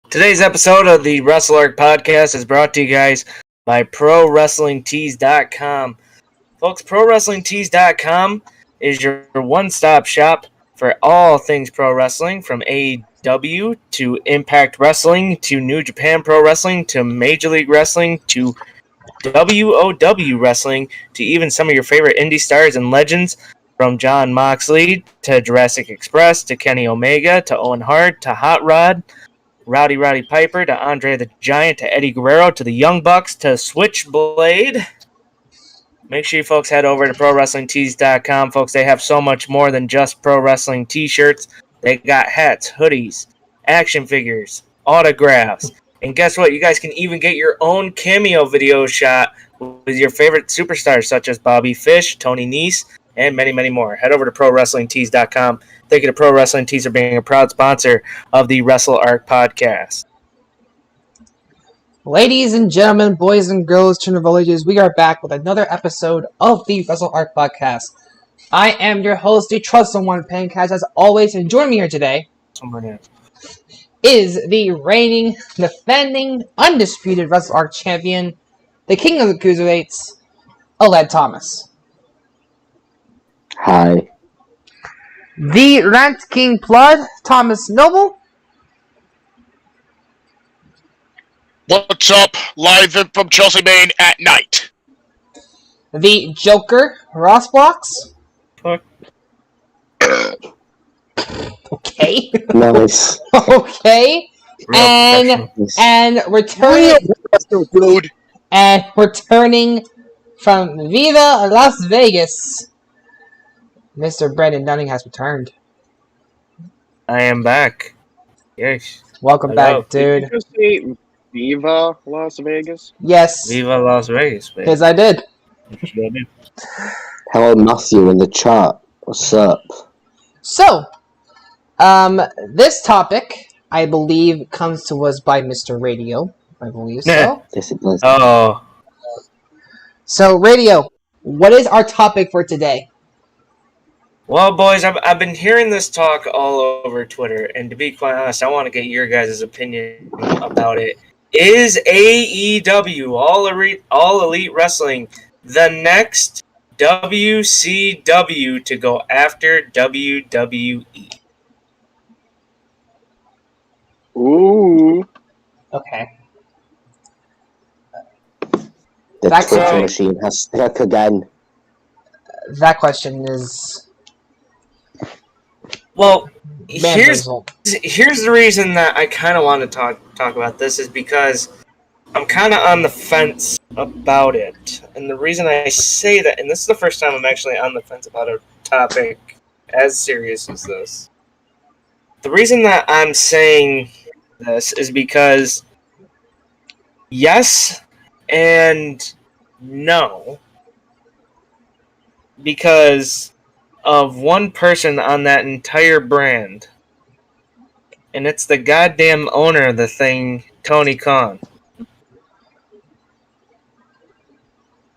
Today's episode of the Wrestle podcast is brought to you guys by ProWrestlingTees.com. Folks, ProWrestlingTees.com is your one-stop shop for all things pro wrestling, from AEW to Impact Wrestling to New Japan Pro Wrestling to Major League Wrestling to WOW Wrestling to even some of your favorite indie stars and legends, from Jon Moxley to Jurassic Express to Kenny Omega to Owen Hart to Hot Rod, Rowdy Piper to Andre the Giant to Eddie Guerrero to the Young Bucks to Switchblade. Make sure you folks head over to ProWrestlingTees.com. Folks, they have so much more than just pro wrestling t-shirts. They got hats, hoodies, action figures, autographs. And guess what? You guys can even get your own cameo video shot with your favorite superstars such as Bobby Fish, Tony Nese, and many, many more. Head over to ProWrestlingTees.com. Thank you to Pro Wrestling Tees for being a proud sponsor of the Wrestle podcast. Ladies and gentlemen, boys and girls, children of all ages, we are back with another episode of the Wrestle podcast. I am your host, the Trusted One Pancast, as always, and joining me here today is the reigning, defending, undisputed Wrestle champion, the king of the cruiserweights, Aled Thomas. Hi. The Rant King Blood, Thomas Noble. What's up? Live from Chelsea, Maine at night. The Joker, Ross Blocks. Okay. Nice. Okay. And returning from Viva Las Vegas, Mr. Brandon Dunning has returned. I am back. Yes. Welcome back, dude. Did you just say Viva Las Vegas? Yes. Viva Las Vegas, baby. Yes, I did. Hello, Matthew in the chat. What's up? So, this topic, I believe, comes to us by Mr. Radio. I believe so. Yes, it does. Oh. So, Radio, what is our topic for today? Well, boys, I've been hearing this talk all over Twitter, and to be quite honest, I want to get your guys' opinion about it. Is AEW, All Elite Wrestling, the next WCW to go after WWE? Ooh. Okay. The That's Twitter right. machine has struck again. That question is... Well, Man, here's the reason that I kind of want to talk about this is because I'm kind of on the fence about it. And the reason I say that, and this is the first time I'm actually on the fence about a topic as serious as this. The reason that I'm saying this is because yes and no. Because of one person on that entire brand. And it's the goddamn owner of the thing, Tony Khan.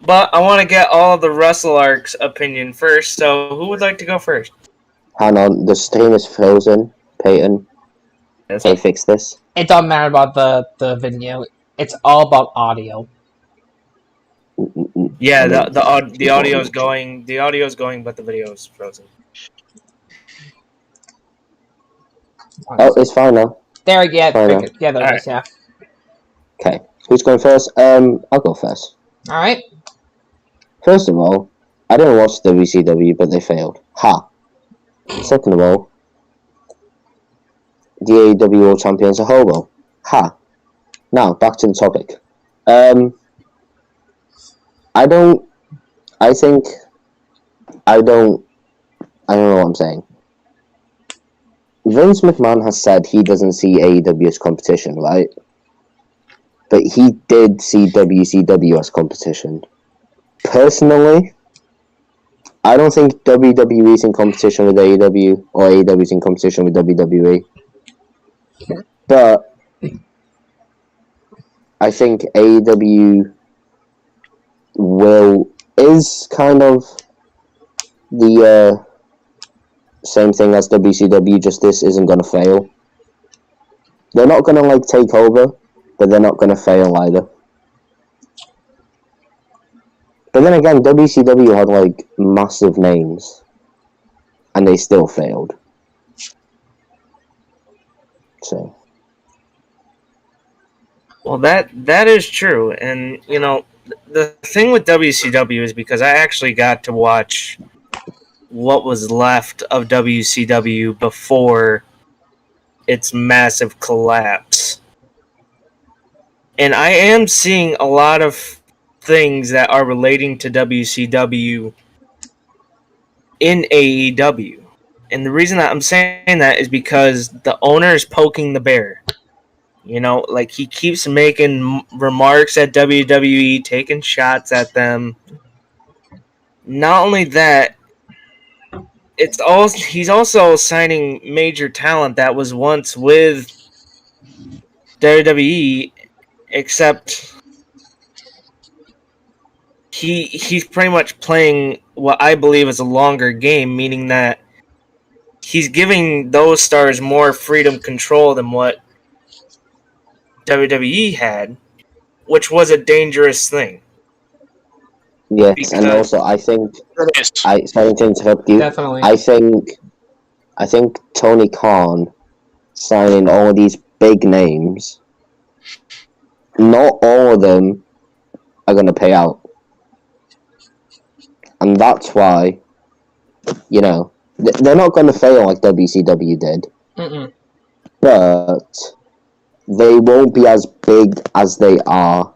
But I want to get all of the Wrestle Arc's opinion first, so who would like to go first? Hang on, the stream is frozen. Peyton, can you fix this? It doesn't matter about the video. It's all about audio. Yeah, the audio's going, but the video is frozen. Oh, it's fine now. There, yeah, Fine yeah, there it All is, yeah. Okay, who's going first? I'll go first. Alright. First of all, I didn't watch WCW, but they failed. Ha. Second of all, the AEW World Champions are hobo. Ha. Now, back to the topic. I don't know what I'm saying. Vince McMahon has said he doesn't see AEW as competition, right? But he did see WCW as competition. Personally, I don't think WWE is in competition with AEW, or AEW is in competition with WWE. But I think AEW is kind of the same thing as WCW, just this isn't going to fail. They're not gonna like take over, but they're not gonna fail either. But then again, WCW had like massive names, and they still failed. So. Well, that is true, and you know the thing with WCW is because I actually got to watch what was left of WCW before its massive collapse, and I am seeing a lot of things that are relating to WCW in AEW, and the reason that I'm saying that is because the owner is poking the bear. You know, like he keeps making remarks at WWE, taking shots at them. Not only that, he's also signing major talent that was once with WWE, except he's pretty much playing what I believe is a longer game, meaning that he's giving those stars more freedom control than what WWE had, which was a dangerous thing. Yes, Because and also I think Yes. sorry to interrupt you. Definitely. I think Tony Khan signing all these big names, not all of them are gonna pay out. And that's why, you know, they're not gonna fail like WCW did. Mm-mm. But they won't be as big as they are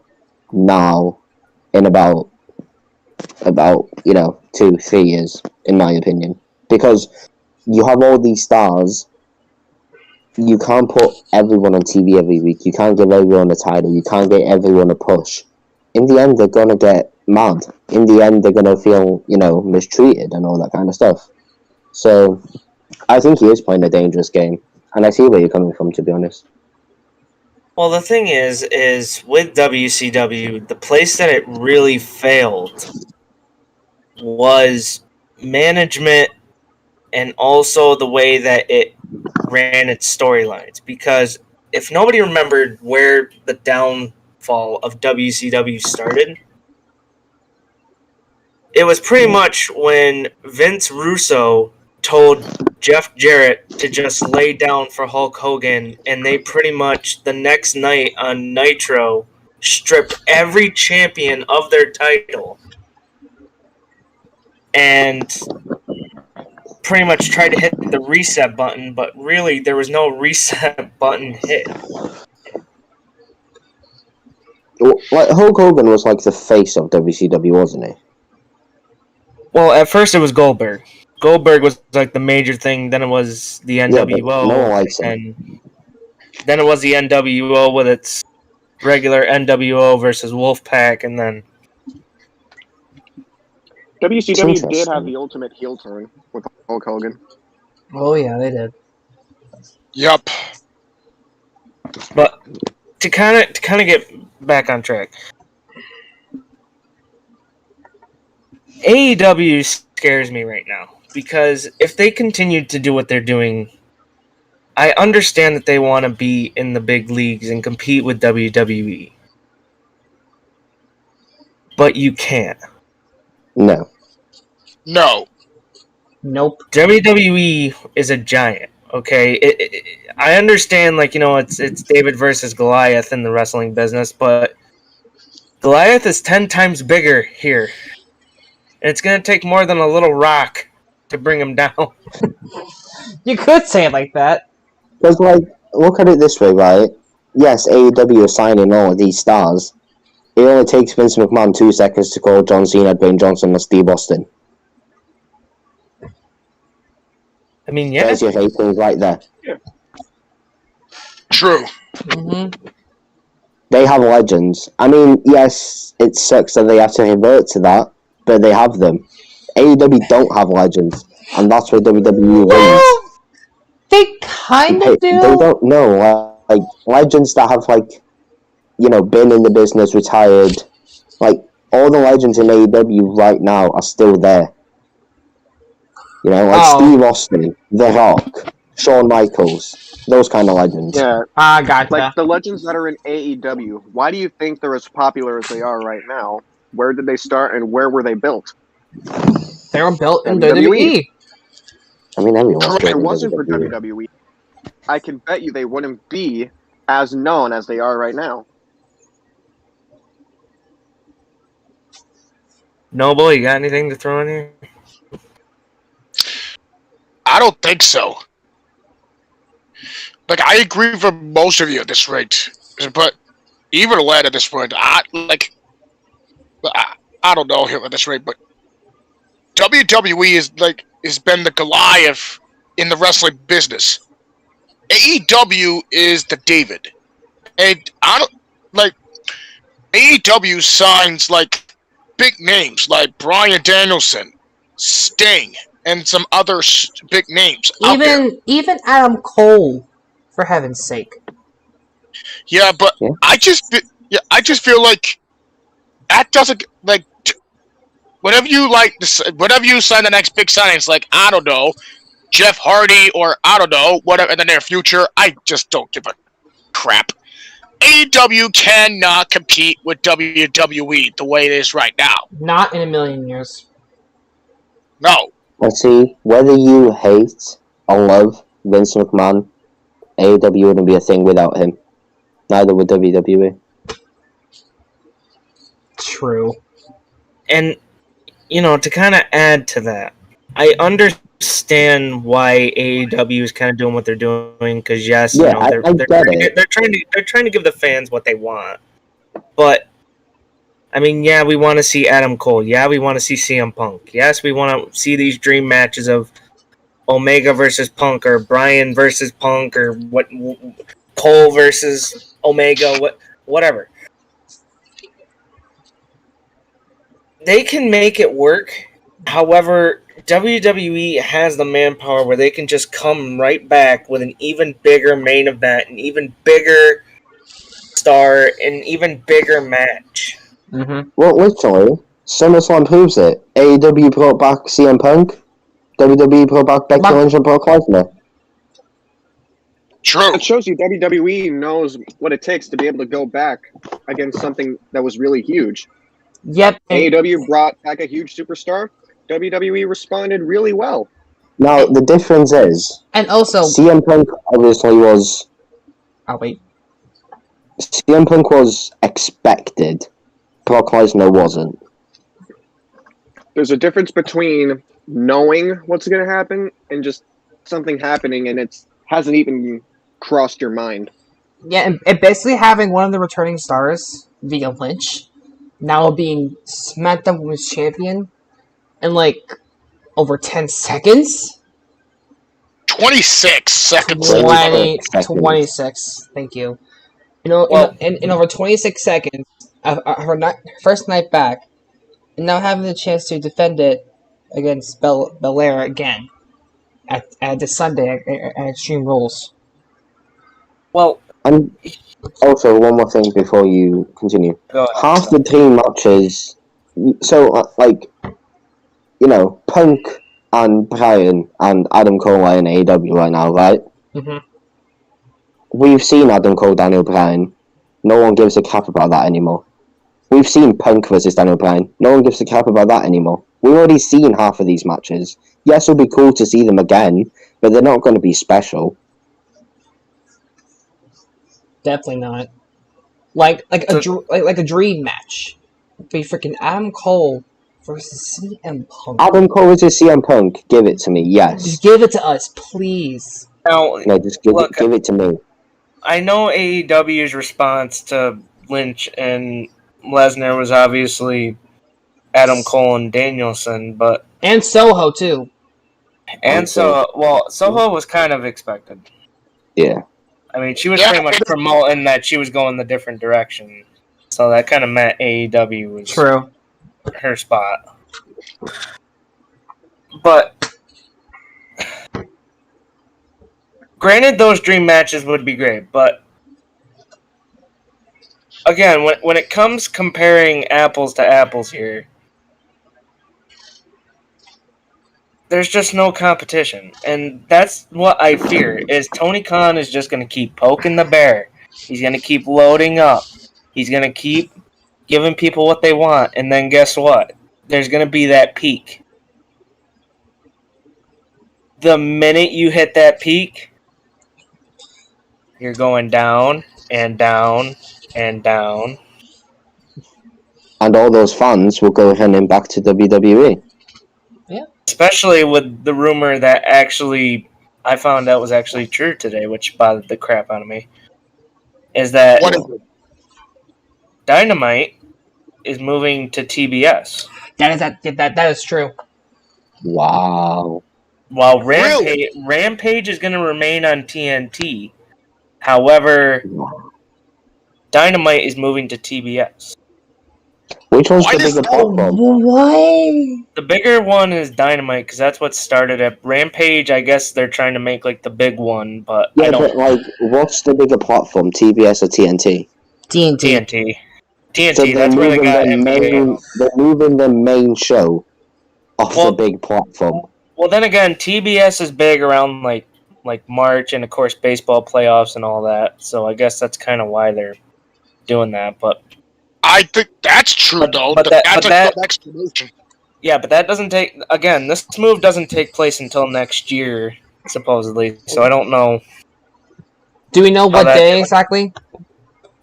now in about 2-3 years, in my opinion, because you have all these stars. You can't put everyone on TV every week. You can't give everyone a title. You can't get everyone a push. In the end, they're gonna get mad. In the end, they're gonna feel mistreated and all that kind of stuff. So I think he is playing a dangerous game, and I see where you're coming from, to be honest. well, the thing is with WCW, the place that it really failed was management and also the way that it ran its storylines. Because if nobody remembered where the downfall of WCW started, it was pretty much when Vince Russo told Jeff Jarrett to just lay down for Hulk Hogan, and they pretty much the next night on Nitro stripped every champion of their title and pretty much tried to hit the reset button, but really there was no reset button hit. Like Hulk Hogan was like the face of WCW, wasn't he? Well, at first it was Goldberg. Goldberg was like the major thing. Then it was the NWO, Yeah, but no one likes him. and then it was the NWO with its regular NWO versus Wolfpack, and then WCW did have the ultimate heel turn with Hulk Hogan. Oh yeah, they did. Yep. but to kind of get back on track, AEW scares me right now because if they continue to do what they're doing, I understand that they want to be in the big leagues and compete with WWE, but you can't. No. No. Nope. WWE is a giant. Okay, I understand. Like it's David versus Goliath in the wrestling business, but Goliath is 10 times bigger here, and it's gonna take more than a little rock to bring him down. You could say it like that. Because, like, look at it this way, right? Yes, AEW is signing all of these stars. It only takes Vince McMahon 2 seconds to call John Cena, Dwayne Johnson, and Steve Austin. I mean, yeah. There's your ratings right there. True. Mm-hmm. They have legends. I mean, yes, it sucks that they have to revert to that, but they have them. AEW don't have legends, and that's where WWE wins. They kind of do. They don't know. Like, legends that have, like, been in the business, retired. Like, all the legends in AEW right now are still there. Like Steve Austin, The Rock, Shawn Michaels, those kind of legends. Yeah, Gotcha. like the legends that are in AEW. Why do you think they're as popular as they are right now? Where did they start, and where were they built? They were built in WWE. WWE. I mean, everyone's If built it in wasn't for WWE. WWE, I can bet you they wouldn't be as known as they are right now. Noble, you got anything to throw in here? I don't think so. Like, I agree with most of you at this rate, but even Lad at this point, I don't know him at this rate, but WWE has been the Goliath in the wrestling business. AEW is the David, and I don't like AEW signs like big names like Bryan Danielson, Sting, and some other big names out there. Even Adam Cole, for heaven's sake. Yeah, but Yeah. I just feel like that doesn't like. Whenever you sign the next big signing, it's like, I don't know, Jeff Hardy or I don't know, whatever in the near future. I just don't give a crap. AEW cannot compete with WWE the way it is right now. Not in a million years. No. Let's see, whether you hate or love Vince McMahon, AEW wouldn't be a thing without him. Neither would WWE. True. And, you know, to kind of add to that, I understand why AEW is kind of doing what they're doing, because yes, Yeah, you know, I get it. they're trying to give the fans what they want. But I mean, yeah, we want to see Adam Cole. Yeah, we want to see CM Punk. Yes, we want to see these dream matches of Omega versus Punk, or Bryan versus Punk, or what, Cole versus Omega, whatever. They can make it work. However, WWE has the manpower where they can just come right back with an even bigger main event, an even bigger star, an even bigger match. Mm-hmm. Well, literally, SummerSlam proves it. AEW brought back CM Punk, WWE brought back Becky Lynch and Brock Lesnar. True. It shows you WWE knows what it takes to be able to go back against something that was really huge. Yep. AEW brought back a huge superstar. WWE responded really well. Now, the difference is, And also, CM Punk obviously was... oh wait. CM Punk was expected. Brock Lesnar wasn't. There's a difference between knowing what's going to happen and just something happening and it hasn't even crossed your mind. Yeah, and basically having one of the returning stars, via Lynch, now being SmackDown Women's Champion in like over 10 seconds? 26 seconds. 26. Thank you. You know, Well, in over 26 seconds, her first night back, and now having the chance to defend it against Belair again at this Sunday at Extreme Rules. Well, And also, one more thing before you continue. go ahead. Half the dream matches... So, like, you know, Punk and Bryan and Adam Cole are in AEW right now, right? Mm-hmm. We've seen Adam Cole, Daniel Bryan. No one gives a crap about that anymore. We've seen Punk versus Daniel Bryan. No one gives a crap about that anymore. We've already seen half of these matches. Yes, it'll be cool to see them again, but they're not going to be special. Definitely not. Like a dream match. It'd be freaking Adam Cole versus CM Punk. Adam Cole versus CM Punk, give it to me, yes. Just give it to us, please. Now, No, just give it to me. I know AEW's response to Lynch and Lesnar was obviously Adam Cole and Danielson, but And Soho too. Soho was kind of expected. Yeah. I mean, she was pretty much promoting that she was going the different direction, so that kind of meant AEW was True. her spot. But granted, those dream matches would be great, but again, when it comes comparing apples to apples here, there's just no competition, and that's what I fear. Is Tony Khan is just going to keep poking the bear. He's going to keep loading up. He's going to keep giving people what they want, and then guess what? There's going to be that peak. The minute you hit that peak, you're going down and down and down. And all those fans will go running back to WWE. Especially with the rumor that actually I found out was actually true today, which bothered the crap out of me. Is that What is it? Dynamite is moving to TBS. That is true. Wow. While Rampage is going to remain on TNT. However, Dynamite is moving to TBS. Which one's Why the does- bigger platform? What? The bigger one is Dynamite because that's what started it. Rampage, I guess they're trying to make like the big one, but I Yeah, don't. but like, what's the bigger platform, TBS or TNT? TNT. TNT. That's where they got NBA. They're moving the main show off Well- the big platform. Well, then again, TBS is big around like March, and of course baseball playoffs and all that. So I guess that's kind of why they're doing that. But I think that's true, But- though. but That's a that- good explanation. yeah, but that doesn't take. Again, this move doesn't take place until next year, supposedly. So I don't know. Do we know what that- day exactly?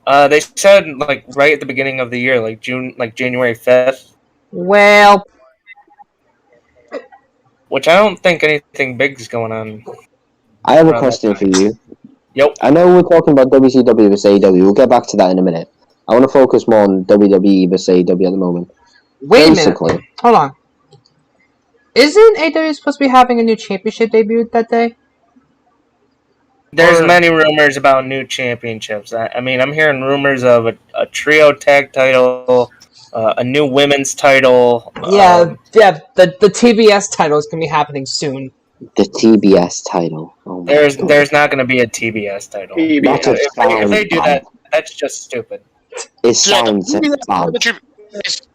They said like right at the beginning of the year, like January 5th, Well, which I don't think anything big is going on. I have a Around question that for you. Yep. I know we're talking about WCW versus AEW. We'll get back to that in a minute. I want to focus more on WWE versus AEW at the moment. wait a minute. Basically, Hold on. Isn't AEW supposed to be having a new championship debut that day? There's Or- many rumors about new championships. I mean, I'm hearing rumors of a trio tag title, a new women's title. Yeah, the TBS title is going to be happening soon. the TBS title. Oh my God. There's not going to be a TBS title. TBS. That just If they do sounds that, bad. that's just stupid. It Yeah, the sounds TBS bad. championship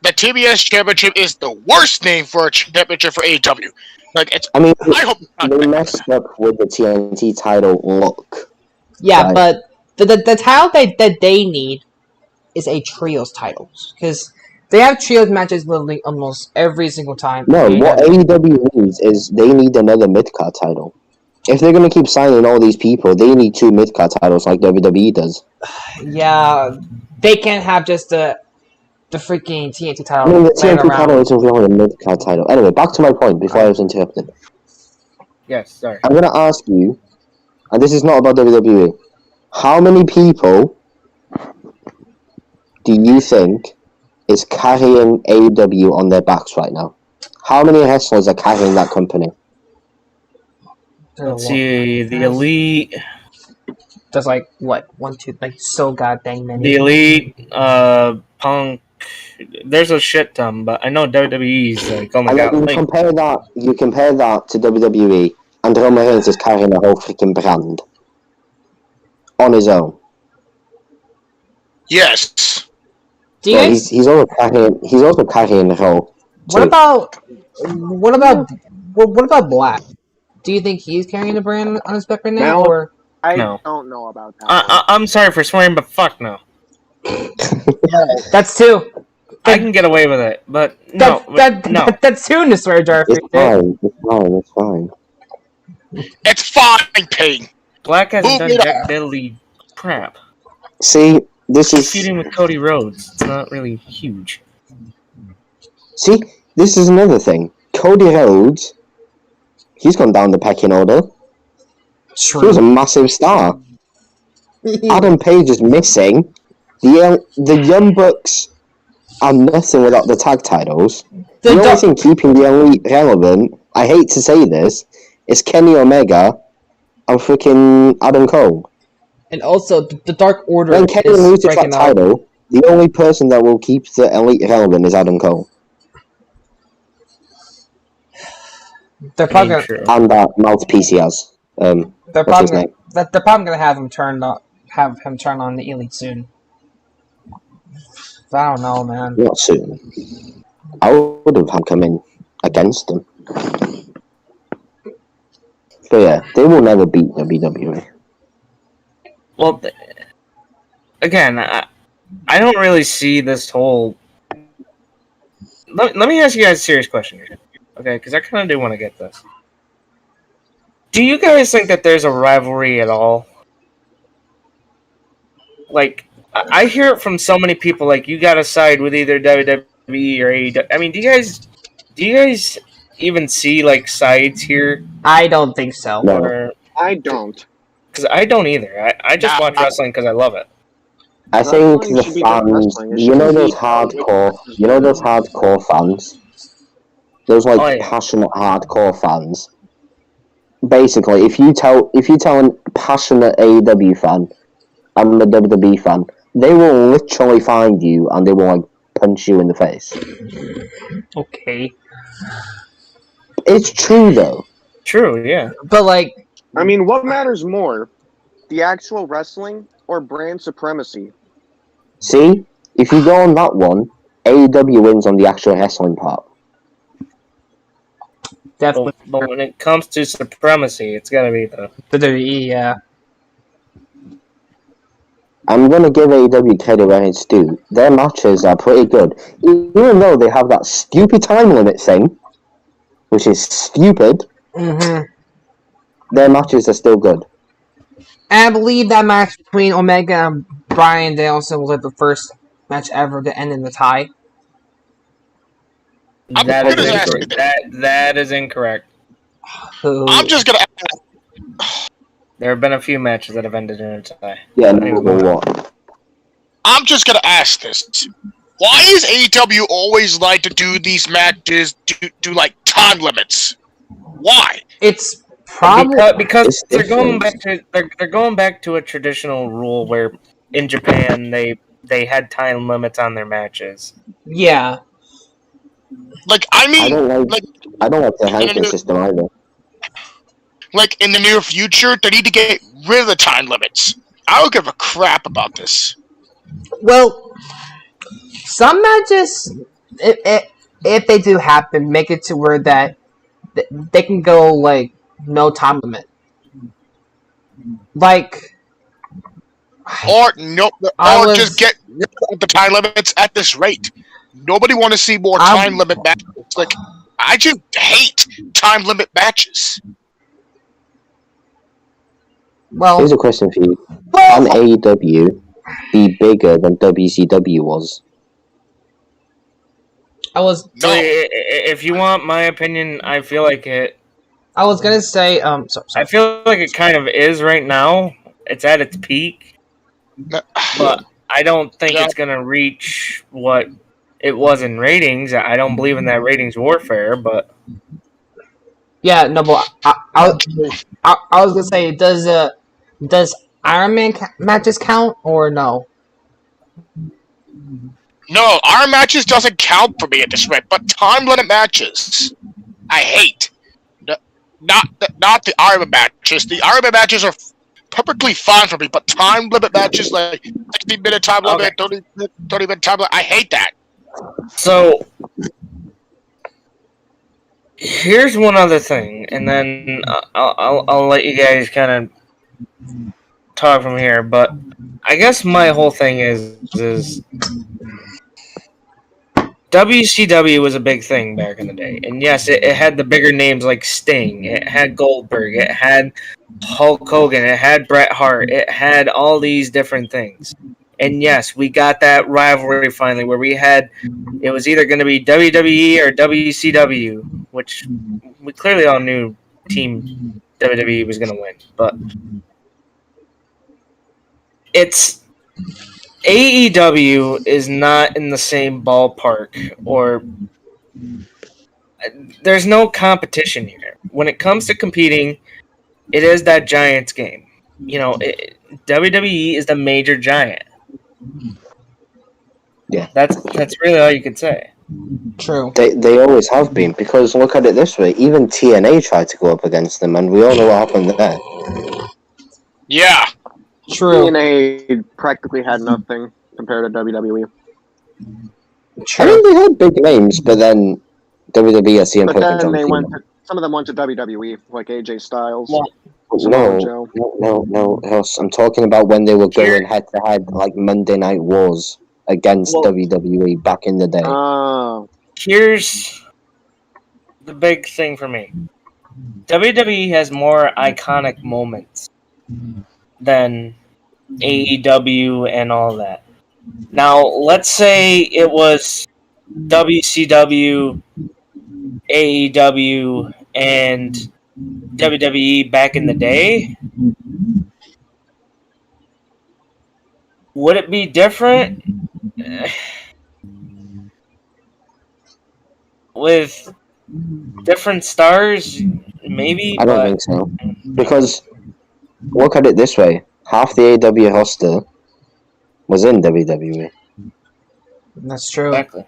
the TBS championship is the worst name for a championship for AEW. Like, it's. I mean, I hope it's not they bad. messed up with the TNT title look. Yeah, Right. but the title that they need is a trios title. Because they have trios matches literally almost every single time. No, in what AEW. AEW needs is they need another mid-card title. If they're going to keep signing all these people, they need 2 mid-card titles like WWE does. Yeah, they can't have just the freaking TNT I title mean, the laying TNT title around. isn't really a mid-card title. Anyway, back to my point before I was interrupted. Yes, sorry. I'm going to ask you, and this is not about WWE, how many people do you think is carrying AEW on their backs right now? How many wrestlers are carrying that company? Let's see, the Elite, There's like, what, 1, 2, like, so goddamn many. the Elite, Punk. There's a shit ton, but I know WWE's like, oh my And then god, you like, compare that to WWE, and Roman Reigns is carrying a whole freaking brand on his own. Yes. Do you Well, guys, he's also carrying the whole. what about Black? Do you think he's carrying the brand on his back right now, Now- or I No. don't know about that. one. I'm sorry for swearing, but fuck no. that's two? I can get away with it, but no, no. That's two in the swear jar. It's fine. It's fine. It's fine. It's fine, Payne. Black hasn't Move done it jack diddly crap. See, this is Feuding with Cody Rhodes, it's not really huge. this is another thing. Cody Rhodes, he's gone down the pecking order. He was a massive star. Adam Page is missing. The Young Bucks are nothing without the tag titles. The only thing keeping the Elite relevant, I hate to say this, is Kenny Omega and freaking Adam Cole. And also, the Dark Order When Kenny is loses that breaking out. title, the only person that will keep the Elite relevant is Adam Cole. They're probably gonna, True. And that mouthpiece he has. they're What's his probably name? they're probably gonna have him turn on the Elite soon. I don't know, man. Not soon. I would have had come in against him. But yeah, they will never beat WWE. Well, again, I don't really see this whole. Let me ask you guys a serious question here, okay? Because I kind of do want to get this. Do you guys think that there's a rivalry at all? Like, I hear it from so many people. Like, you got to side with either WWE or AEW. I mean, do you guys even see like sides here? I don't think so. No. Or I don't. because I don't either. I just watch wrestling because I love it. I think Wrestling the should be just fans, wrestling. It you shouldn't know be those hardcore fans? Those like Oh, yeah. passionate hardcore fans. Basically, if you tell a passionate AEW fan, I'm a WWE fan, they will literally find you and they will like punch you in the face. Okay. It's true though. True, yeah. But, like, I mean, what matters more, the actual wrestling or brand supremacy? See, if you go on that one, AEW wins on the actual wrestling part. definitely But when it comes to supremacy, it's gotta be the WWE, yeah. I'm gonna give AEW credit where it's due. Their matches are pretty good, even though they have that stupid time limit thing, which is stupid. Mm-hmm. Their matches are still good. And I believe that match between Omega and Bryan Danielson was like the first match ever to end in a tie. I'm that gonna is ask you incorrect. That is incorrect. I'm just gonna. There have been a few matches that have ended in a tie. Yeah, Anyway, no, what? I'm just gonna ask this: why is AEW always like to do these matches do like time limits? Why? It's probably because It's they're going different. back to they're going back to a traditional rule where in Japan they had time limits on their matches. yeah. Like, I I mean, don't like the ranking system either. like in the near future, they need to get rid of the time limits. I don't give a crap about this. Well, some matches, if they do happen, make it to where that they can go like no time limit. Like, Or no, I was- just get rid of the time limits at this rate. Nobody want to see more time limit matches. Like, I just hate time limit matches. well, Here's a question for you: Can AEW be bigger than WCW was? No. If you want my opinion, I feel like it. I was gonna say, sorry. I feel like it kind of is right now. It's at its peak, but I don't think Yeah. it's gonna reach what it was in ratings. I don't believe in that ratings warfare, but Yeah, no, but I was gonna say, does Iron Man matches count or no? No, our matches doesn't count for me at this rate, but time limit matches, I hate. Not the Iron Man matches. The Iron Man matches are perfectly fine for me, but time limit matches, like 60-minute time limit, 30-minute time limit, I hate that. so here's one other thing, and then I'll let you guys kind of talk from here. But I guess my whole thing is WCW was a big thing back in the day, and yes, it had the bigger names like Sting, it had Goldberg, it had Hulk Hogan, it had Bret Hart, it had all these different things. And yes, we got that rivalry finally where it was either going to be WWE or WCW, which we clearly all knew Team WWE was going to win. But it's AEW is not in the same ballpark, or there's no competition here. When it comes to competing, it is that Giants game. You know, WWE is the major giant. Yeah. That's really all you could say. True. They always have been, because look at it this way: even TNA tried to go up against them, and we all know what happened there. Yeah. True. TNA practically had nothing compared to WWE. I mean, they had big names, but then WWE are CM But Punk and then John they Cena. went. Some of them went to WWE, like AJ Styles, Well, Samoa Joe. No, Huss. I'm talking about when they were Here- going head to head like Monday Night Wars against Well- WWE back in the day. Oh, Here's the big thing for me. WWE has more iconic moments than AEW and all that. Now, let's say it was WCW, AEW, and WWE back in the day. Would it be different? With different stars, maybe, I don't but think so. Because look at it this way: half the AEW roster was in WWE. That's true. exactly.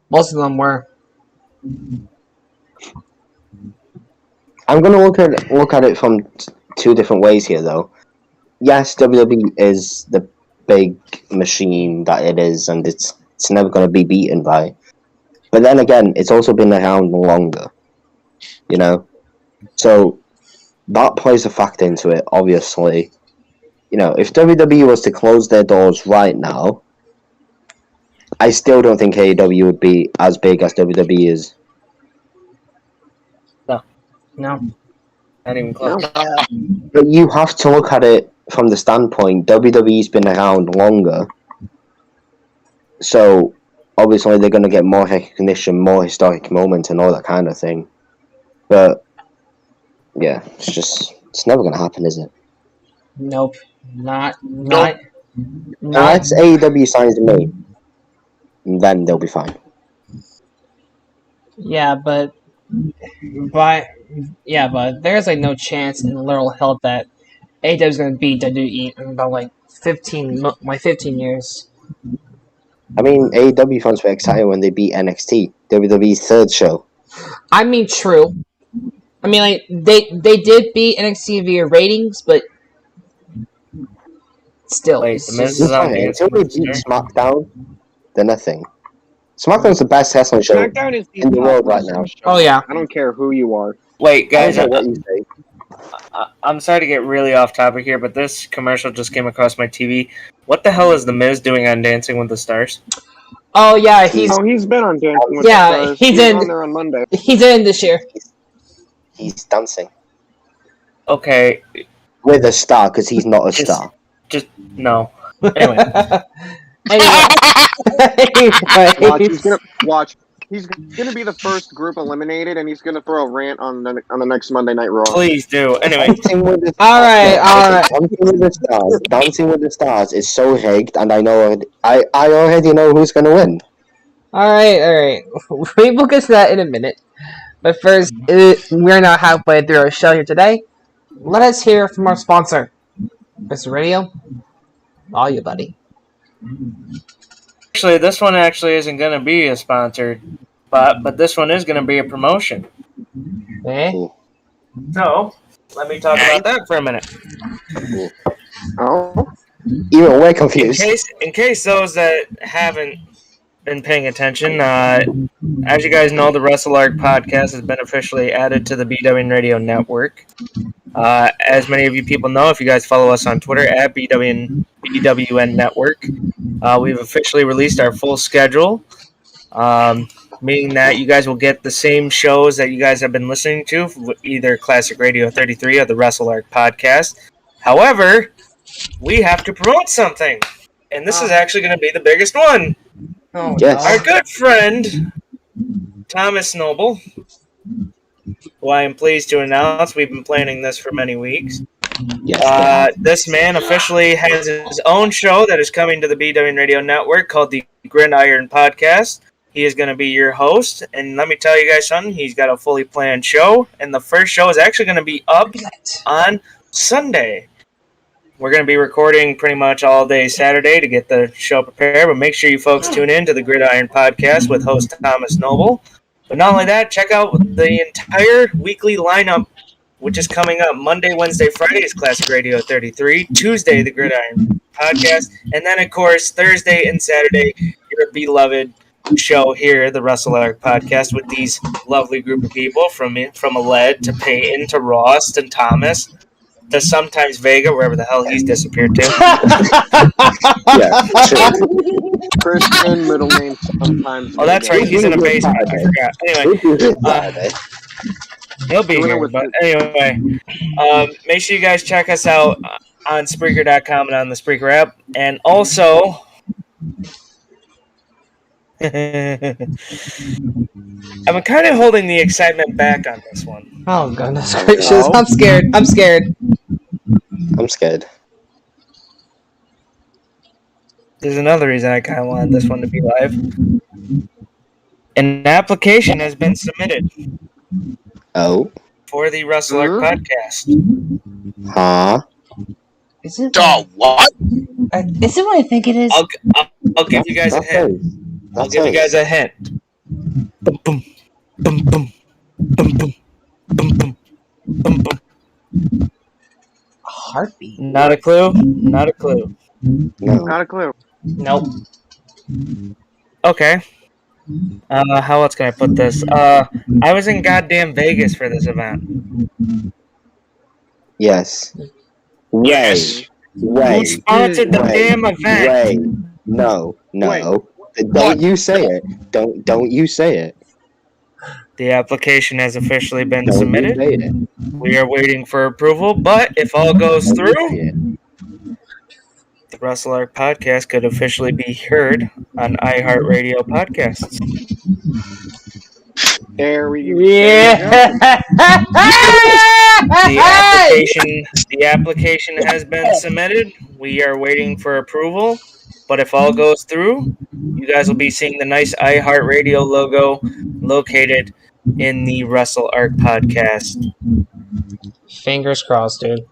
Most of them were. I'm gonna look at it from two different ways here, though. Yes, WWE is the big machine that it is, and it's never gonna be beaten by. But then again, it's also been around longer, you know. So that plays a factor into it. Obviously, you know, if WWE was to close their doors right now, I still don't think AEW would be as big as WWE is. No. Not even close. But you have to look at it from the standpoint WWE's been around longer, so obviously they're going to get more recognition, more historic moments, and all that kind of thing. But yeah, it's never going to happen, is it? Nope. Not. Unless AEW signs me, then they'll be fine. Yeah, but there's like no chance in literal hell that AEW is going to beat WWE in about like 15 years. I mean, AEW fans were excited when they beat NXT, WWE's third show. I mean, true. I mean, like they did beat NXT via ratings, but still, Wait, it's the Miz just- is on Until Dancing they with the beat Stars? SmackDown, they're nothing. SmackDown's the best wrestling show SmackDown is in the world right now. Oh yeah. I don't care who you are. Wait, I guys, don't care what you say. I'm sorry to get really off topic here, but this commercial just came across my TV. What the hell is the Miz doing on Dancing with the Stars? Oh yeah, he's He's been on Dancing with Yeah, the Stars. he's He was in- on there on Monday. in this year. He's dancing Okay, with a star because he's not a Just- star. no. Anyway, Watch. He's gonna be the first group eliminated, and he's gonna throw a rant on the next Monday Night Raw. please do. Anyway, Dancing with the All right. Dancing with the Stars is so rigged, and I already know who's gonna win. All right. We will get to that in a minute. But first, we're now halfway through our show here today. Let us hear from our sponsor, Mr. Radio. All you, buddy. actually, this one actually isn't going to be a sponsored spot, but this one is going to be a promotion. Eh? So, let me talk about that for a minute. Oh, Even we're In confused. case those that haven't been paying attention, as you guys know, the Wrestle podcast has been officially added to the BWN Radio Network. As many of you people know, if you guys follow us on Twitter at BWN Network, we've officially released our full schedule, meaning that you guys will get the same shows that you guys have been listening to, either Classic Radio 33 or the Wrestle podcast. However, we have to promote something, and this is actually going to be the biggest one. Oh, Yes. Our good friend, Thomas Noble, who I am pleased to announce we've been planning this for many weeks. Yes. This man officially has his own show that is coming to the BWN Radio Network called the Gridiron Podcast. He is going to be your host, and let me tell you guys something, he's got a fully planned show, and the first show is actually going to be up on Sunday. We're going to be recording pretty much all day Saturday to get the show prepared, but make sure you folks tune in to the Gridiron Podcast with host Thomas Noble. But not only that, check out the entire weekly lineup, which is coming up Monday, Wednesday, Friday is Classic Radio 33, Tuesday, the Gridiron Podcast, and then, of course, Thursday and Saturday, your beloved show here, the Wrestle Arc podcast, with these lovely group of people from Aled to Peyton to Ross to Thomas to sometimes Vega, wherever the hell he's disappeared to. Christian, middle name sometimes. Oh, that's right. He's in a basement. I forgot. Anyway, he'll be here. But anyway, make sure you guys check us out on Spreaker.com and on the Spreaker app. And also, I'm kind of holding the excitement back on this one. Oh, goodness gracious. I'm scared. I'm scared. There's another reason I kind of wanted this one to be live. An application has been submitted. Oh? For the Wrestle Arc podcast. Huh? Is it what? Is it what I think it is? I'll give you guys a hint. I'll give you guys a hint. Boom, boom, boom, boom, boom, boom, boom, boom, boom, boom. A heartbeat? Not a clue? Not a clue. No. Not a clue. Nope. Okay. How else can I put this? I was in goddamn Vegas for this event. Yes. Yes. Who sponsored the damn event? No. Wait. Don't you say it. Don't you say it. The application has officially been Don't submitted. You say it. We are waiting for approval, but if all goes through, the Wrestle Arc podcast could officially be heard on iHeartRadio podcasts. There we go. Yeah. The application has been submitted. We are waiting for approval, but if all goes through, you guys will be seeing the nice iHeartRadio logo located in the Wrestle Arc podcast. Fingers crossed, dude.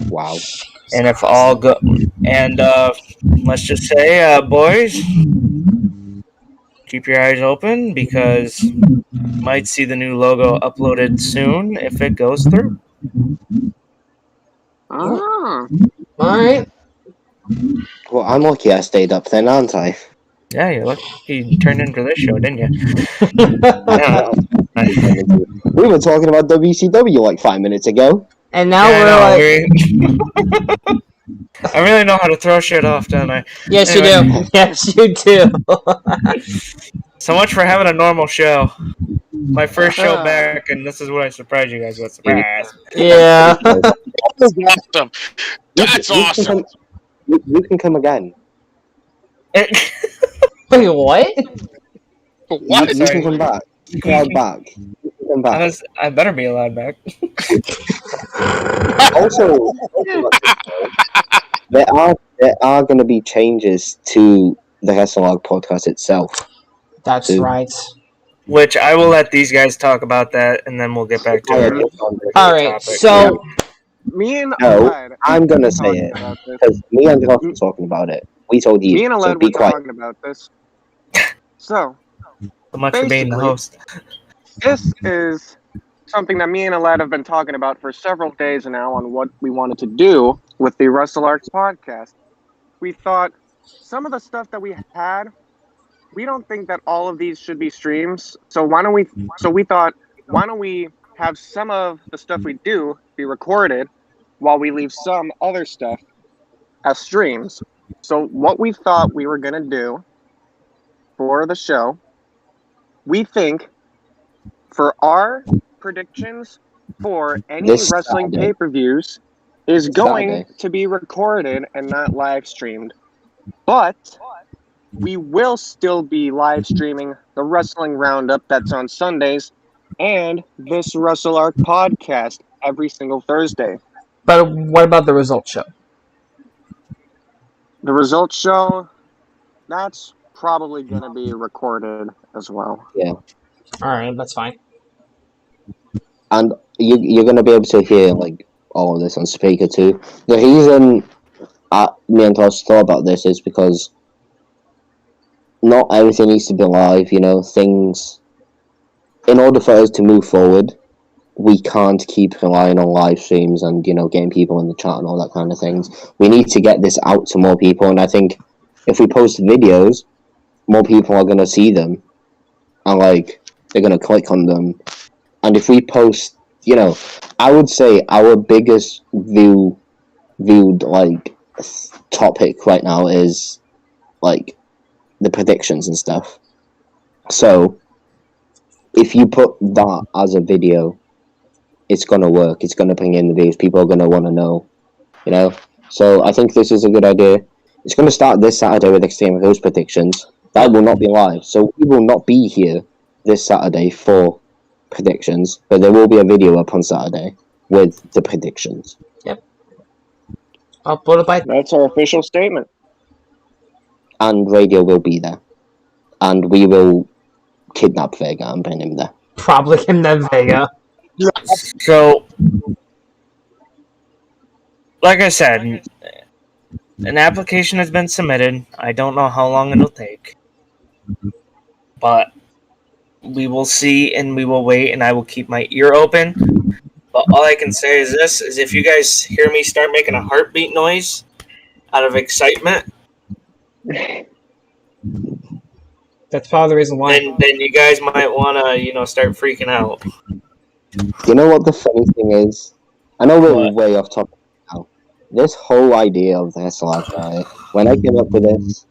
Wow. And if all go, and let's just say, boys, keep your eyes open because you might see the new logo uploaded soon if it goes through. Ah. Alright. Well, I'm lucky I stayed up then, aren't I? Yeah, you're lucky you turned into this show, didn't you? We were talking about WCW like 5 minutes ago. And now we're I really know how to throw shit off, don't I? Yes, you do. Yes, you do. So much for having a normal show. My first show back, and this is what I surprised you guys with. Surprise. Yeah. That's awesome. That's awesome. You can come again. Wait, what? What? You can come back. You can come back. You can come back. I better be allowed back. Also, there are going to be changes to the Wrestle Log podcast itself. That's right. Which I will let these guys talk about that, and then we'll get back to it. All right, so Me and No, Aled I'm going to say it. Because me and Ross were talking about it. We told you. Me and So Aled be were quiet. talking about this. So, So much for being the basically, host. this is something that me and Aled have been talking about for several days now on what we wanted to do with the Wrestle Arts podcast. We thought some of the stuff that we had, we don't think that all of these should be streams. So we thought, why don't we have some of the stuff we do be recorded while we leave some other stuff as streams. So what we thought we were going to do for the show, we think for our predictions for any This wrestling Saturday. pay-per-views is going Saturday. to be recorded and not live streamed. But we will still be live streaming the Wrestling Roundup that's on Sundays and this Wrestle Arc podcast every single Thursday. But what about the results show? The results show, that's probably going to be recorded as well. Yeah. All right, that's fine. And you're going to be able to hear like all of this on Spreaker too. The reason me and Tosh thought about this is because not everything needs to be live, you know, things... In order for us to move forward, we can't keep relying on live streams and, you know, getting people in the chat and all that kind of things. We need to get this out to more people, and I think if we post videos, more people are gonna see them, and like they're gonna click on them. And if we post, I would say our biggest viewed like topic right now is like the predictions and stuff. So if you put that as a video, it's gonna work. It's gonna bring in the views. People are gonna want to know, So I think this is a good idea. It's gonna start this Saturday with Extreme Rules predictions. That will not be live, so we will not be here this Saturday for predictions. But there will be a video up on Saturday with the predictions. Yep. Uploaded by. That's our official statement. And radio will be there, and we will kidnap Vega and bring him there. Probably him then Vega. So, like I said, an application has been submitted. I don't know how long it'll take, but we will see and we will wait, and I will keep my ear open. But all I can say is this, is if you guys hear me start making a heartbeat noise out of excitement, That's probably the reason why. then you guys might want to, start freaking out. You know what the funny thing is? I know we're What? way off topic now. This whole idea of the SLR guy, when I came up with this,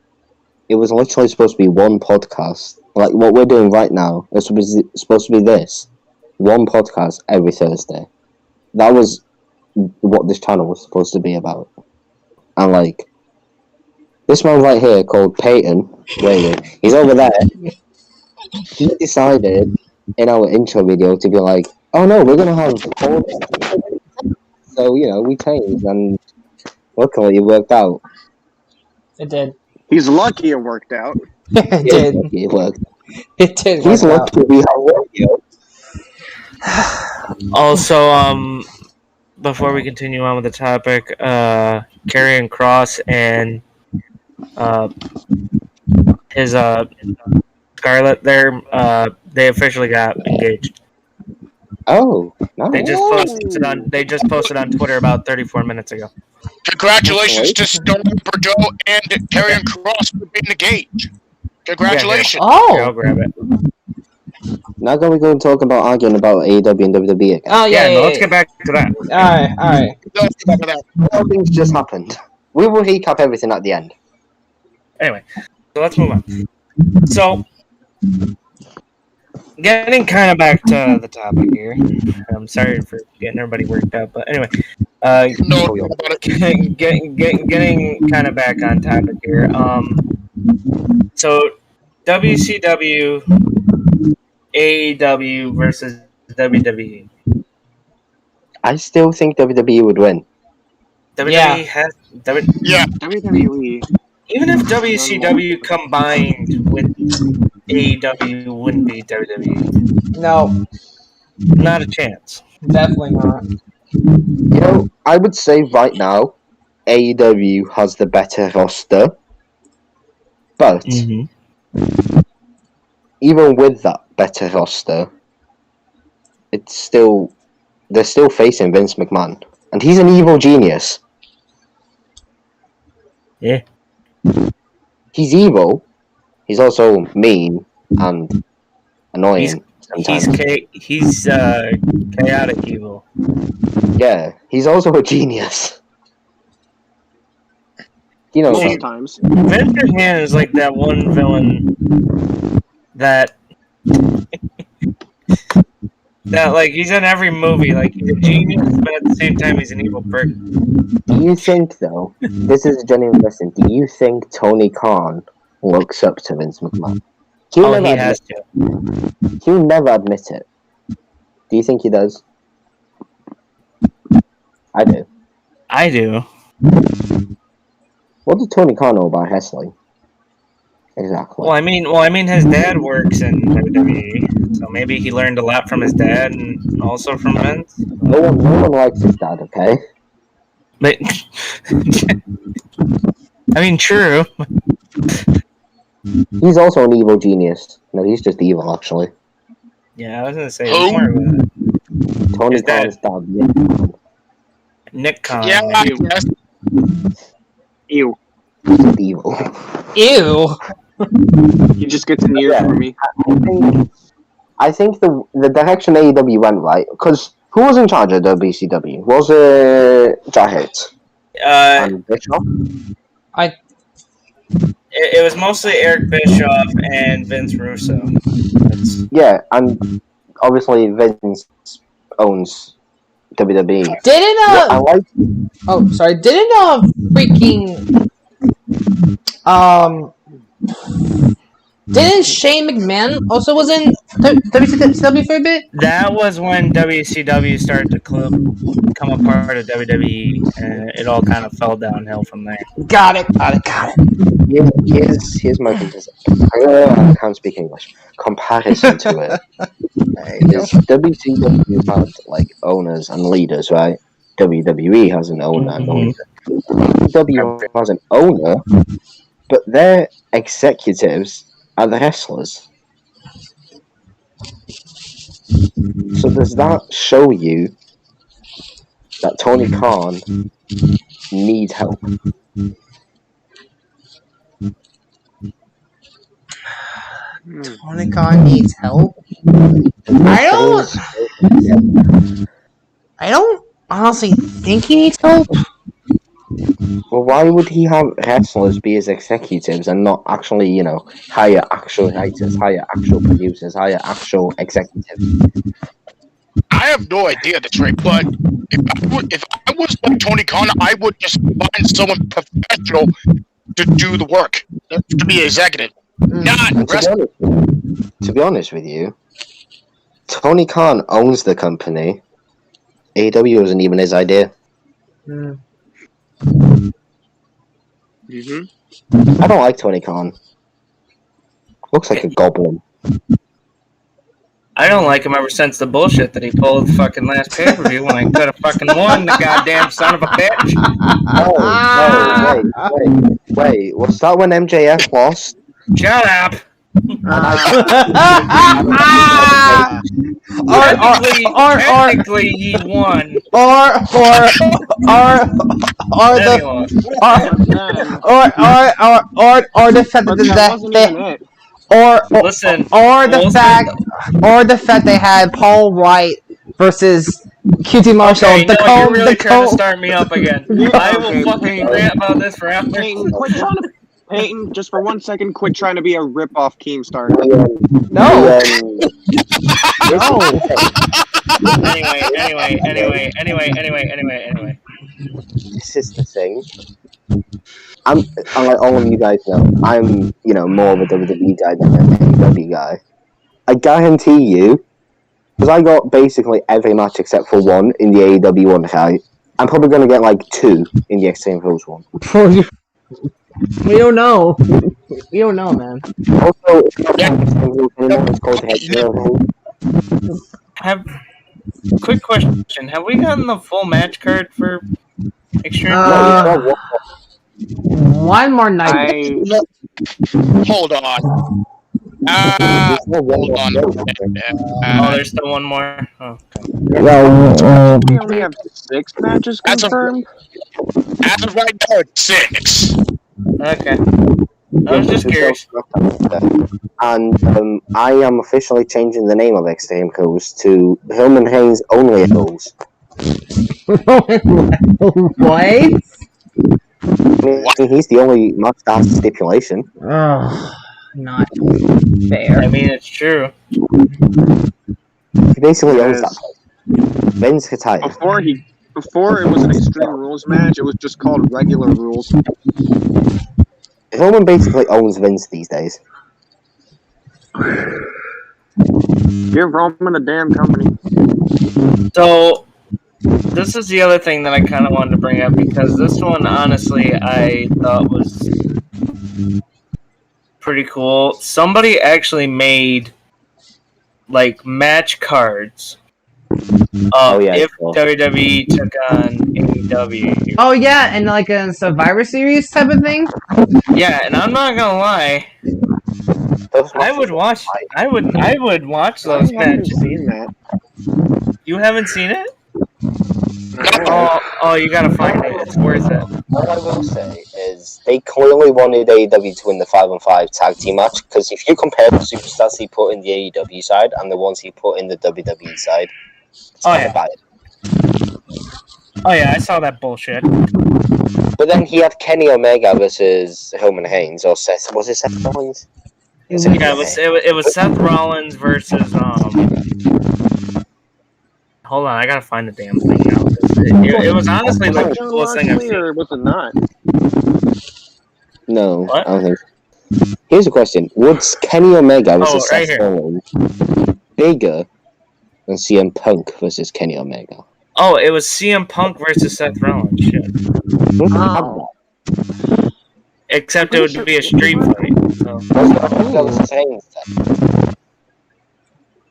it was literally supposed to be one podcast. Like what we're doing right now, it's supposed to be this. One podcast every Thursday. That was what this channel was supposed to be about. And like, this man right here called Peyton, he's over there. He decided in our intro video to be like, oh no, we're gonna have all. So we changed, and luckily it worked out. It did. He's lucky it worked out. It Yeah, did. it worked. It did. He's work out. lucky we have radio. Also, before we continue on with the topic, Karrion Kross and his Scarlett there, they officially got engaged. Oh, nice. They just posted on Twitter about 34 minutes ago. Congratulations to Stone Bordeaux and Karrion Kross for being engaged. Congratulations. Here, I'll Oh. grab it. Now can we go and talk about arguing about AEW and WWE again? Oh yeah. Let's get back to that. All right. All things just happened. We will recap everything at the end. Anyway, so let's move on. So, getting kind of back to the topic here. I'm sorry for getting everybody worked up, but anyway, No, about it. getting kind of back on topic here. So WCW, AEW versus WWE. I still think WWE would win. WWE Yeah. has Yeah, WWE. even if WCW combined with AEW wouldn't be WWE. No, Not a chance. definitely not. I would say right now, AEW has the better roster. But even with that better roster, they're still facing Vince McMahon, and he's an evil genius. Yeah. He's evil. He's also mean and annoying. He's chaotic evil. Yeah, he's also a genius. Most times. Vince McMahon is like that one villain that like he's in every movie. Like he's a genius, but at the same time he's an evil person. Do you think, though, this is a genuine question, do you think Tony Khan looks up to Vince McMahon? He'll never admit it. Do you think he does? I do. I do. What did Tony Khan know about wrestling? Exactly. Well, I mean, his dad works in WWE, so maybe he learned a lot from his dad and also from Vince. No one likes his dad, okay? But I mean, true. He's also an evil genius. No, he's just evil, actually. Yeah, I was gonna say Who? more about it. Tony His dad. Khan's dad, yeah. Nick Khan. yeah, yes. Ew. He's just evil. Ew. He just gets in years for me. I think the direction AEW went right, because who was in charge of WCW? Was it Jarrett and Bischoff? It was mostly Eric Bischoff and Vince Russo. Yeah, and obviously Vince owns WWE. Didn't Shane McMahon also was in WCW for a bit? That was when WCW started to become a part of WWE, and it all kind of fell downhill from there. Got it. Here's my comparison. I can't speak English. Comparison to it. Is WCW had like owners and leaders, right? WWE has an owner and leader. WWE has an owner, but their executives are the wrestlers. So does that show you that Tony Khan needs help? Tony Khan needs help? I don't honestly think he needs help. Well, why would he have wrestlers be his executives and not actually, hire actual writers, hire actual producers, hire actual executives? I have no idea that's right, but if I was like Tony Khan, I would just find someone professional to do the work, to be executive. Not to be honest with you, Tony Khan owns the company. AEW wasn't even his idea. I don't like Tony Khan. Looks like a goblin. I don't like him ever since the bullshit that he pulled fucking last pay-per-view when I could have fucking won, the goddamn son of a bitch. Wait. Was that when MJF lost? Shut up! Technically, he won. Or the fact the fact they had Paul White versus QT Marshall. Okay, you're really trying to start me up again. I will fucking rant about this forever. Peyton, just for 1 second, quit trying to be a rip-off Keemstar. No. Anyway. This is the thing. I'm like all of you guys know, I'm, more of a WWE guy than an AEW guy. I guarantee you, because I got basically every match except for one in the AEW one, right? I'm probably going to get like 2 in the Extreme Rules one. We don't know. We don't know, man. Also, it's called Quick question. Have we gotten the full match card for Extreme? One more night. Hold on. Hold on. There's still one more. Oh, okay. We only have 6 matches confirmed. As of right now, it's 6. Okay. I was just curious. And I am officially changing the name of Extreme Rules to Roman Reigns Only Rules. What? He's the only match that has a stipulation. Oh, not fair. I mean, it's true. He basically owns that place. Vince retired. Before it was an Extreme Rules match, it was just called Regular Rules. Roman basically owns Vince these days. Give Roman a damn company. So, this is the other thing that I kind of wanted to bring up, because this one, honestly, I thought was pretty cool. Somebody actually made, like, match cards if WWE took on AEW. Oh yeah, and like a Survivor Series type of thing. Yeah, and I'm not gonna lie, I would watch those matches. Seen that. You haven't seen it? Oh, you gotta find it. It's worth it. All I will say is is they clearly wanted AEW to win the 5-on-5 tag team match, because if you compare the superstars he put in the AEW side and the ones he put in the WWE side, it's kind of bad. Oh yeah, I saw that bullshit. But then he had Kenny Omega versus Hillman Haynes, or Seth. Was it Seth Rollins? Yeah, it was Seth Rollins versus Hold on, I gotta find the damn thing now. It was honestly like the coolest thing I've seen. Or was it not? No, What? I don't think. Here's a question: would Kenny Omega versus right Seth here. Rollins bigger than CM Punk versus Kenny Omega? Oh, it was CM Punk versus Seth Rollins. Shit. Wow. Except it would be a street fight. So. Omega versus Haynes then?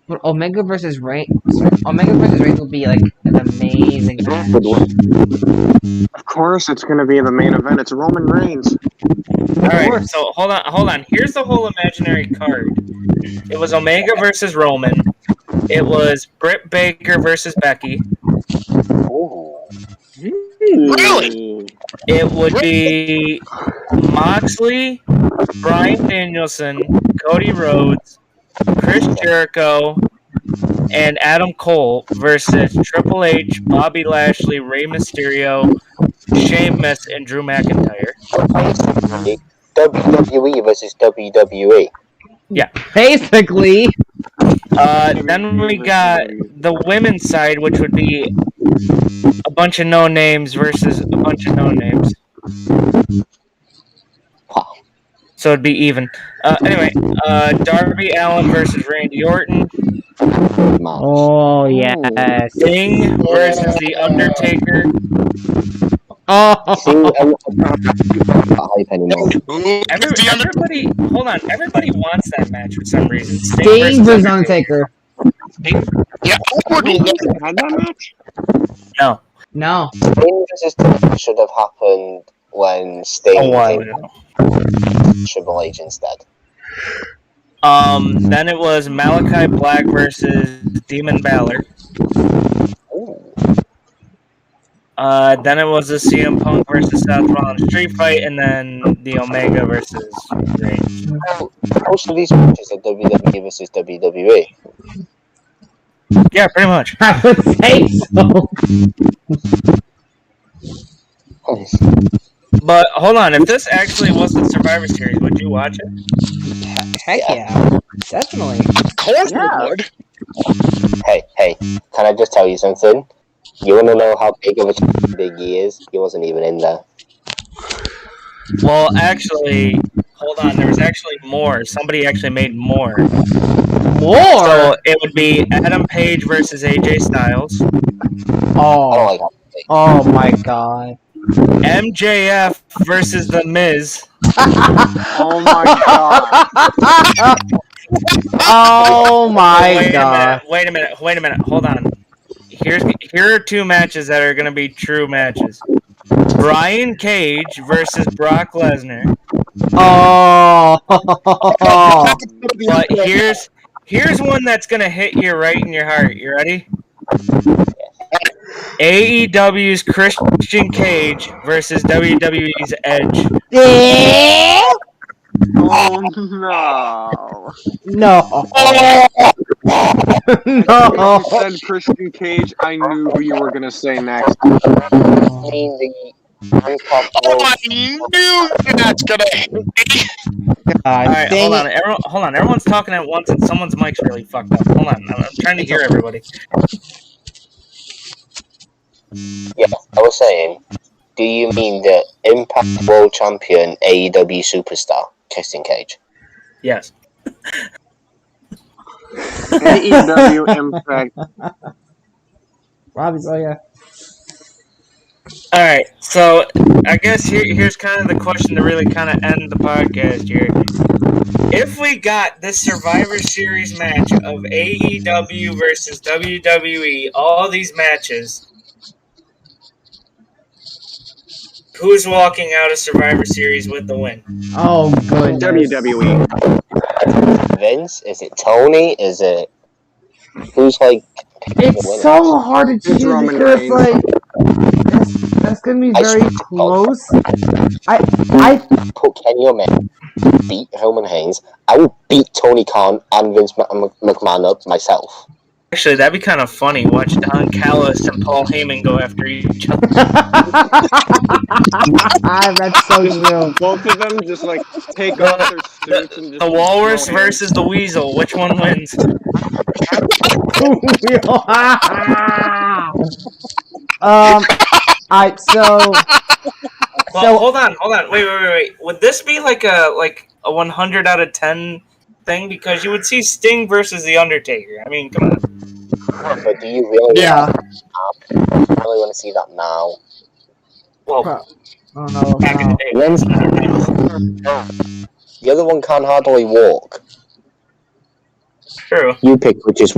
But Omega versus Reigns would be like an amazing match. Of course, it's going to be the main event. It's Roman Reigns. Alright, so hold on. Here's the whole imaginary card. It was Omega versus Roman. It was Britt Baker versus Becky. Really? It would be Moxley, Bryan Danielson, Cody Rhodes, Chris Jericho, and Adam Cole versus Triple H, Bobby Lashley, Rey Mysterio, Sheamus, and Drew McIntyre. WWE versus WWE. Yeah. Basically. Then we got the women's side, which would be a bunch of no-names versus a bunch of no-names. Wow. So it'd be even. Anyway, Darby Allin versus Randy Orton. Oh, yes. Sting versus The Undertaker. See, I'm not hype anymore. Everybody, hold on. Everybody wants that match for some reason. Sting versus Undertaker. Yeah, I would love to Had that match? No. No. Sting versus should have happened when Sting A while came ago. Triple H instead. Then it was Malachi Black versus Demon Balor. Ooh. Then it was a CM Punk versus Seth Rollins street fight, and then the Omega versus Reigns. Most of these matches are WWE versus WWE. Yeah, pretty much. I would say so. But hold on, if this actually was the Survivor Series, would you watch it? Heck yeah. Definitely. Of course we would. Hey, can I just tell you something? You want to know how big of a champion Big E is? He wasn't even in there. Well, actually, hold on, there was actually more. Somebody actually made more. More? So it would be Adam Page versus AJ Styles. I don't Oh. like that. Oh my god. MJF versus The Miz. Oh my god. Oh my god. Wait a minute. Hold on. Here are two matches that are going to be true matches. Brian Cage versus Brock Lesnar. Oh. But here's one that's going to hit you right in your heart. You ready? AEW's Christian Cage versus WWE's Edge. Yeah. Oh no. No. When you No. said Christian Cage, I knew who you were going to say next. I mean, the Oh, I knew that's gonna hit me. Alright, hold on. Everyone's talking at once and someone's mic's really fucked up. Hold on. I'm trying to hear everybody. Yeah, I was saying, do you mean the Impact World Champion AEW superstar, Christian Cage? Yes. AEW Impact. Robbie's, oh yeah. Alright, so I guess here's kind of the question to really kind of end the podcast here. If we got this Survivor Series match of AEW versus WWE, all these matches, who's walking out of Survivor Series with the win? Oh, good. WWE. Vince? Is it Tony? Is it... Who's, like... It's so hard to choose Roman because, Reigns. like, that's it's gonna be I very swear to close. I put Kenny Omega beat Roman Reigns. I would beat Tony Khan and Vince McMahon up myself. Actually, that'd be kind of funny. Watch Don Callis and Paul Heyman go after each other. That's so true. Both of them just like take off their suits and just The Walrus throw hands. versus the Weasel. Which one wins? Alright, so Well, hold on. Wait. Would this be like a 100 out of 10 thing? Because you would see Sting versus The Undertaker. I mean, come on. But do you really yeah. want to see that now? Well, I don't know. back in the day. The other one can't hardly walk. True. You pick which is.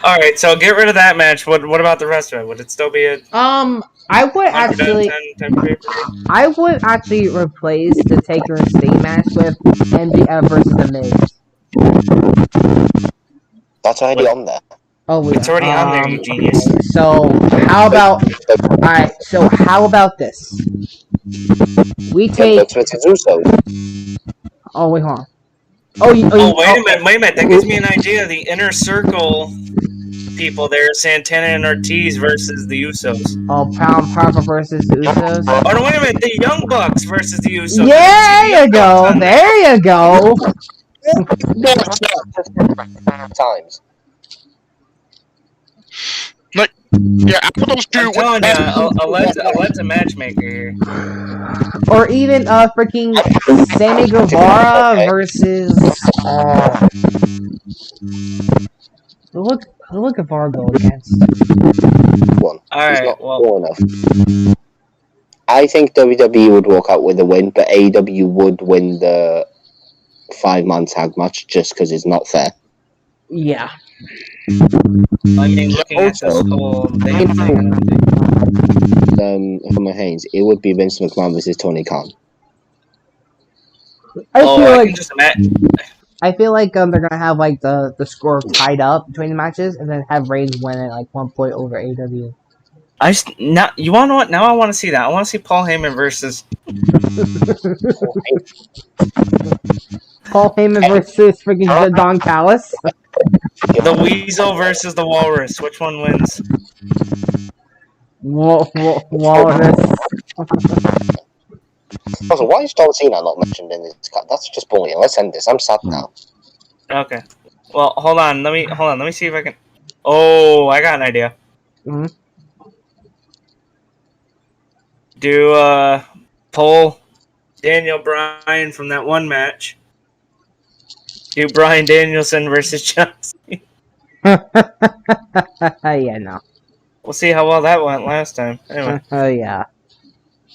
All right, so get rid of that match. What about the rest of it? Would it still be a I would 100 out of actually 10 type of pay-per-view? I would actually replace the Taker and Sting match with MJF versus The Miz. That's already on there. Oh, It's already on there, you genius. So how about So how about this? We take. That's what it's also. Oh wait, hold on. Wait a minute. That gives me an idea. The Inner Circle people there, Santana and Ortiz versus the Usos. Oh, Pound Papa versus the Usos. Oh, no, wait a minute. The Young Bucks versus the Usos. Yeah, there you go. There you go. No, it's not. Times. Like, yeah, after those two. I'm telling you, Aled's a matchmaker here. Or even freaking Sammy Guevara versus. Who would Guevara go against? One. Alright, well. Poor enough. I think WWE would walk out with a win, but AEW would win the 5-man tag match just because it's not fair. Yeah. I mean, looking at this whole thing, Roman Reigns, it would be Vince McMahon versus Tony Khan. I feel like they're gonna have like the score tied up between the matches, and then have Reigns win at like 1 point over AEW. You want to know what? Now I want to see that. I want to see Paul Heyman versus Paul Heyman versus freaking Don Callis. the Weasel versus the Walrus. Which one wins? Walrus. Also, why is John Cena not mentioned in this cut? That's just bullying. Let's end this. I'm sad now. Okay. Well, hold on. Let me see if I can. Oh, I got an idea. Mm-hmm. Do pull Daniel Bryan from that one match. Do Bryan Danielson versus John Cena. Yeah, no. We'll see how well that went last time. Anyway. Oh yeah.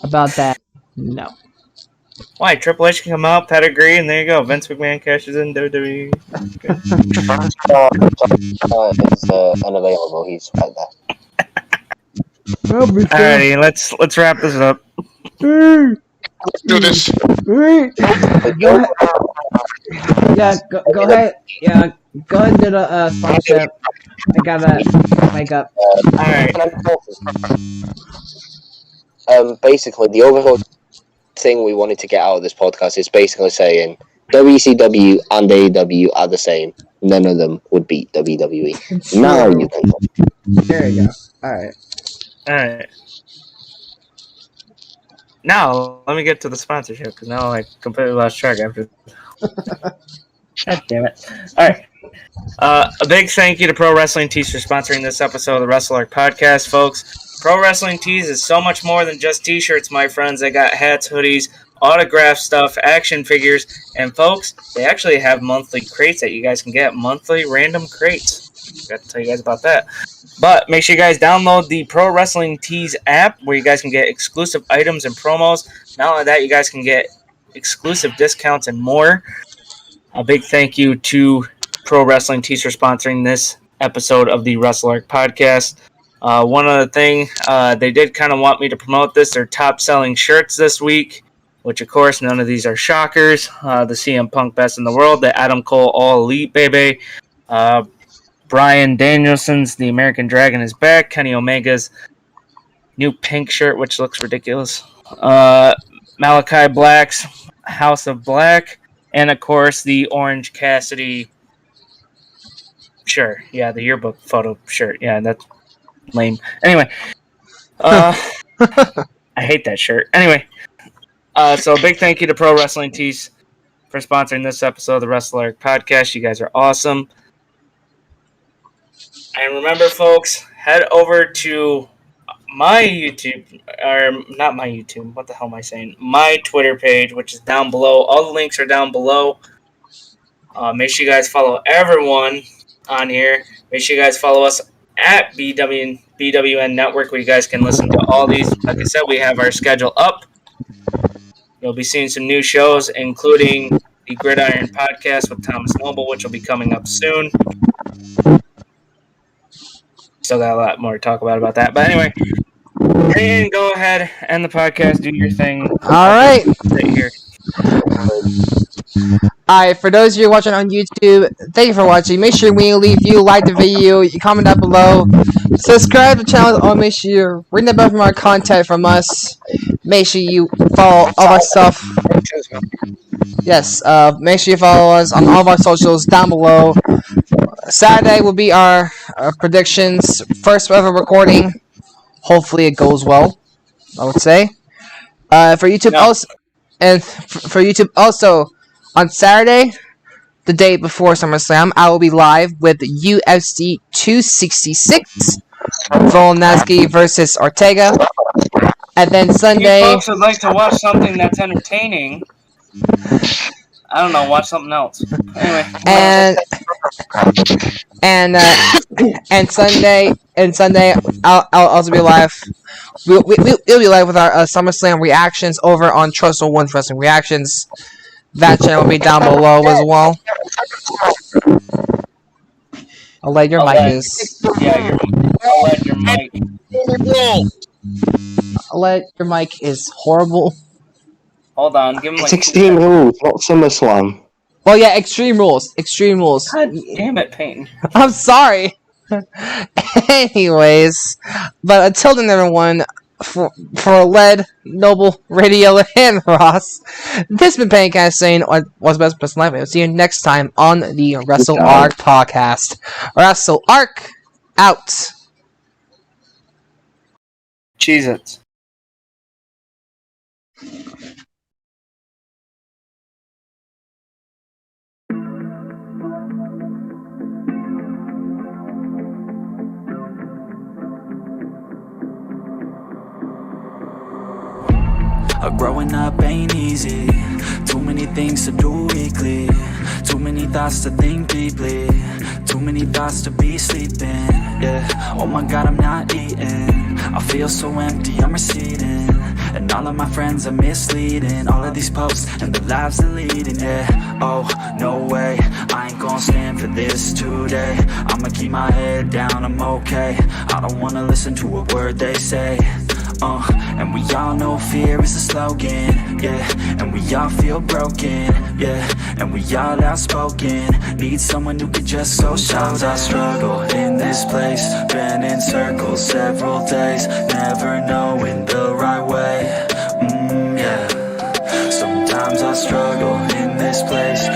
About that, no. Why? Triple H can come out, pedigree, and there you go. Vince McMahon cashes in WWE. It's unavailable. He's right there. Alrighty, let's wrap this up. Do this. Yeah, go ahead. Yeah, go ahead and do the sponsorship. I gotta make up. Alright. Basically, the overall thing we wanted to get out of this podcast is basically saying WCW and AEW are the same. None of them would beat WWE. Now you can. There you go. Alright. Now, let me get to the sponsorship, because now I completely lost track after. God damn it. Alright. A big thank you to Pro Wrestling Tees for sponsoring this episode of the Wrestle Arc Podcast, folks. Pro Wrestling Tees is so much more than just t-shirts, my friends. They got hats, hoodies, autograph stuff, action figures, and folks, they actually have monthly crates that you guys can get. Monthly random crates. Got to tell you guys about that. But make sure you guys download the Pro Wrestling Tees app, where you guys can get exclusive items and promos. Not only that, you guys can get exclusive discounts and more. A big thank you to Pro Wrestling Tees for sponsoring this episode of the Wrestle Arc Podcast. One other thing, they did kind of want me to promote this. Their top-selling shirts this week, which, of course, none of these are shockers. The CM Punk Best in the World, the Adam Cole All Elite, baby. Bryan Danielson's The American Dragon is back. Kenny Omega's new pink shirt, which looks ridiculous. Malachi Black's House of Black, and of course the Orange Cassidy shirt. Yeah, the yearbook photo shirt. Yeah, that's lame. Anyway, I hate that shirt. Anyway, so a big thank you to Pro Wrestling Tees for sponsoring this episode of the Wrestle Arc Podcast. You guys are awesome. And remember, folks, head over to my YouTube, or not my YouTube, what the hell am I saying? My Twitter page, which is down below. All the links are down below. Make sure you guys follow everyone on here. Make sure you guys follow us at BWN Network, where you guys can listen to all these. Like I said, we have our schedule up. You'll be seeing some new shows, including the Gridiron Podcast with Thomas Noble, which will be coming up soon. Still got a lot more to talk about that. But anyway, and go ahead, end the podcast, do your thing. All right. Sit here. Alright, for those of you watching on YouTube, thank you for watching. Make sure when you leave, you like the video, you comment down below, subscribe to the channel, or make sure you ring the bell for more content from us. Make sure you follow all our stuff. Yes, make sure you follow us on all of our socials down below. Saturday will be our predictions, first ever recording. Hopefully it goes well, I would say. For YouTube also, and for YouTube also, on Saturday, the day before SummerSlam, I will be live with UFC 266, Volkanovski versus Ortega. And then Sunday... If you folks would like to watch something that's entertaining, I don't know, watch something else. Anyway. And Sunday, I'll also be live. We'll be live with our SummerSlam reactions over on Trustle One Wrestling Reactions. That channel will be down below as well. I'll let your mic is. Yeah, I'll let your mic. I'll let your mic is horrible. Hold on, give him It's like Extreme Rules, not SummerSlam. Well, yeah, Extreme Rules. Extreme Rules. God damn it, Peyton. I'm sorry. Anyways, but until then, everyone, for Led, Noble, Radio, and Ross, this has been Pancast saying what's best person life. I'll see you next time on the Wrestle Arc podcast. Wrestle Arc out. Cheez-Its. Growing up ain't easy. Too many things to do weekly. Too many thoughts to think deeply. Too many thoughts to be sleeping. Yeah, oh my god, I'm not eating. I feel so empty, I'm receding. And all of my friends are misleading. All of these posts and the lives they're leading. Yeah, oh, no way, I ain't gonna stand for this today. I'ma keep my head down, I'm okay. I don't wanna listen to a word they say. And we all know fear is a slogan, yeah. And we all feel broken, yeah. And we all outspoken. Need someone who could just so sometimes I struggle in this place. Been in circles several days, never knowing the right way. Yeah. Sometimes I struggle in this place.